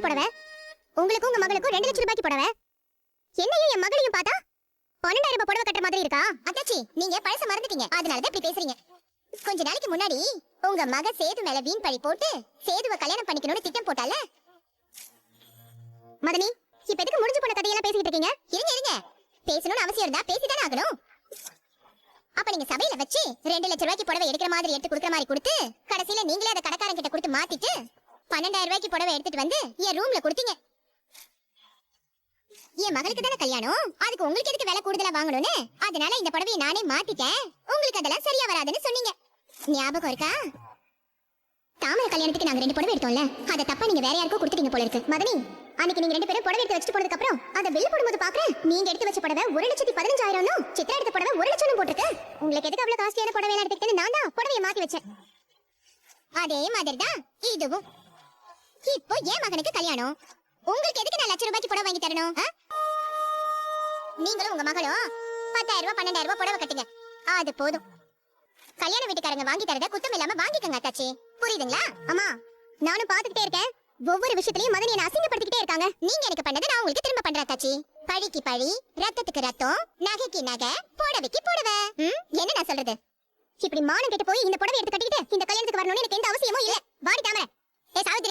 புடவை, உங்களுக்கும் உங்க மகளுக்கும் 2 லட்சம் ரூபாய்க்கு புடவை. என்னையும் என் மகளையும் பார்த்தா 12,000 ரூபாய் புடவை கட்டுற மாதிரி இருக்கா? அத்தாச்சி, நீங்க பழச மறந்துட்டீங்க, அதனால தான் இப்படி பேசுறீங்க. கொஞ்ச நாளைக்கு முன்னாடி உங்க மக சேது மேல வீண் பழி போட்டு சேதுவை கல்யாணம் பண்ணிக்கணும்னு திட்டம் போட்டால. மதனி, இப்ப எதுக்கு முடிஞ்சு போன கதையெல்லாம் பேசிட்டு இருக்கீங்க? இருங்க, பேசணும்னு அவசியம் இருந்தா பேசிதானே ஆகணும். அப்ப நீங்க சபையில வச்சு 2 லட்சம் ரூபாய்க்கு புடவை எடுக்கிற மாதிரி எடுத்து கொடுக்குற மாதிரி கொடுத்து, கடைசியில நீங்களே அதை கடைக்காரன் கிட்ட கொடுத்து மாத்திட்டு 12,000 ரூபாய்க்கு புடவை எடுத்துட்டு வந்து என் ரூம்ல கொடுத்தீங்க. என் மகளுக்கு தானே கல்யாணம், அதுக்கு உங்களுக்கு எதுக்கு விலை கூடுதலா வாங்கணும்னு, அதனால இந்த புடவையை நானே மாத்திட்டேன், உங்களுக்கு அதெல்லாம் சரியா வராதுன்னு சொன்னீங்க. ஞாபகம் இருக்கா? தாமரை கல்யாணத்துக்கு நாங்க 2 புடவை எடுத்தோம்ல, அதை தப்பா நீங்க வேற யாருக்கோ கொடுத்துட்டீங்க போல இருக்கு. மதனி, அன்னைக்கு நீங்க 2 பேரும் புடவை எடுத்து வச்சுட்டு போனதுக்கு அப்புறம் அந்த பில் போடும்போது பாக்குறேன், நீங்க எடுத்து வச்ச புடவை 1,15,000, சித்ரா எடுத்த புடவை 1 லட்சம் போட்டுருக்கு. உங்களுக்கு எதுக்கு அவ்வளவு காஸ்ட்லியான புடவை எல்லாம் எடுத்துக்கிட்டு நான் தான் புடவையை மாத்தி வச்சேன். அதே மாதிரி தான் இதுவும். இப்போ என் மகனுக்கு கல்யாணம், உங்களுக்கு எதுக்கு நான் லட்சம் ரூபாய்க்கு புடவை வாங்கி தரணும்? நீங்களும் உங்க மகளும் 10,000 ரூபாய் 12,000 ரூபாய் புடவை கட்டுங்க, அது போதும். கல்யாண வீட்டுக்காரங்க வாங்கி தரத குத்தம் இல்லாம வாங்கிக்கங்க அத்தாச்சி, புரியுதுங்களா? அம்மா, நானும் பாத்துக்கிட்டே இருக்கேன், ஒவ்வொரு விஷயத்திலயும் மதனி என்ன அசிங்கப்படுத்திக்கிட்டே இருக்காங்க. நீங்க எனக்கு பண்ணதை நான் உங்களுக்கு திரும்ப பண்றேன் அத்தாச்சி. பழிக்கு பழி, ரத்தத்துக்கு ரத்தம், நகைக்கு நகை, புடவைக்கு புடவை. என்ன நான் சொல்றது? இப்படி மானம் கெட்டு போய் இந்த புடவை எடுத்து கட்டிக்கிட்டு இந்த கல்யாணத்துக்கு வரணும்னு எனக்கு எந்த அவசியமும் இல்ல. வாடி தாமரை. ஏ சாவித்திரி.